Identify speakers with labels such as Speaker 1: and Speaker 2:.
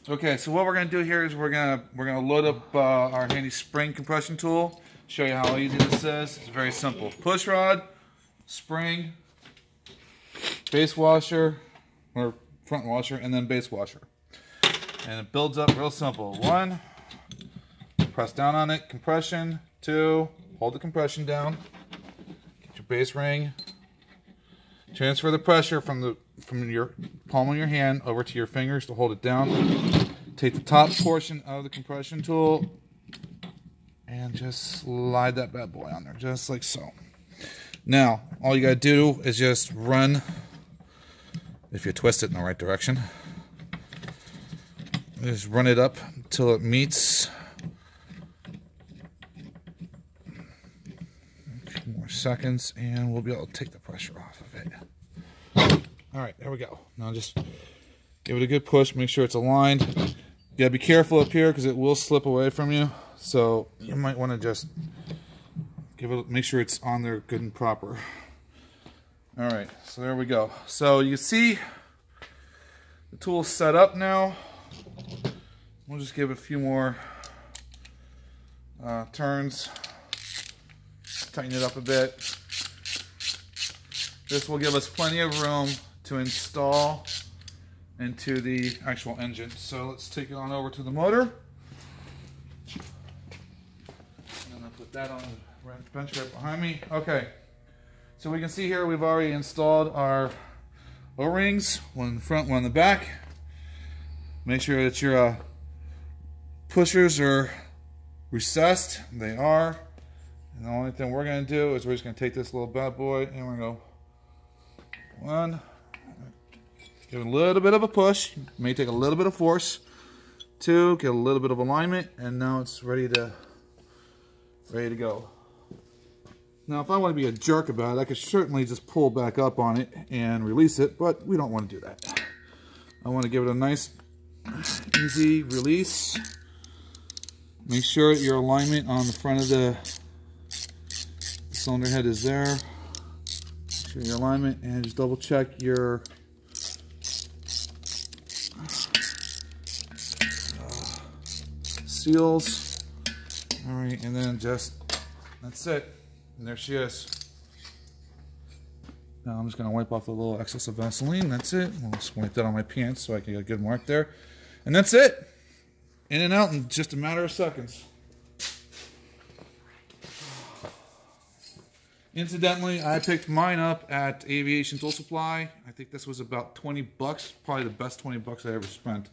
Speaker 1: Okay, so what we're gonna do here is we're gonna load up our handy spring compression tool. Show you how easy this is. It's very simple. Push rod, spring, base washer, or front washer, and then base washer. And it builds up real simple. 1, press down on it, compression. 2, hold the compression down. Get your base ring. Transfer the pressure from your palm of your hand over to your fingers to hold it down. Take the top portion of the compression tool and just slide that bad boy on there, just like so. Now, all you gotta do is just run, if you twist it in the right direction, just run it up until it meets. A few more seconds and we'll be able to take the pressure off of it. Alright, there we go. Now just give it a good push, make sure it's aligned. You gotta be careful up here because it will slip away from you. So you might want to just make sure it's on there good and proper. Alright, so there we go. So you see the tool's set up now. We'll just give it a few more turns. Tighten it up a bit. This will give us plenty of room to install into the actual engine. So let's take it on over to the motor. And I'll put that on the bench right behind me. Okay, so we can see here we've already installed our O-rings, one in the front, one in the back. Make sure that your pushers are recessed. They are. And the only thing we're going to do is we're just going to take this little bad boy and we're going to go 1, give it a little bit of a push, may take a little bit of force. 2, get a little bit of alignment, and now it's ready to go. Now, if I want to be a jerk about it, I could certainly just pull back up on it and release it, but we don't want to do that. I want to give it a nice, easy release. Make sure that your alignment on the front of the cylinder head is there. Make sure your alignment, and just double check your seals. Alright, and then that's it. And there she is. Now I'm just going to wipe off the little excess of Vaseline. That's it. I'll just wipe that on my pants so I can get a good mark there. And that's it. In and out in just a matter of seconds. Incidentally, I picked mine up at Aviation Tool Supply. I think this was about 20 bucks. Probably the best 20 bucks I ever spent.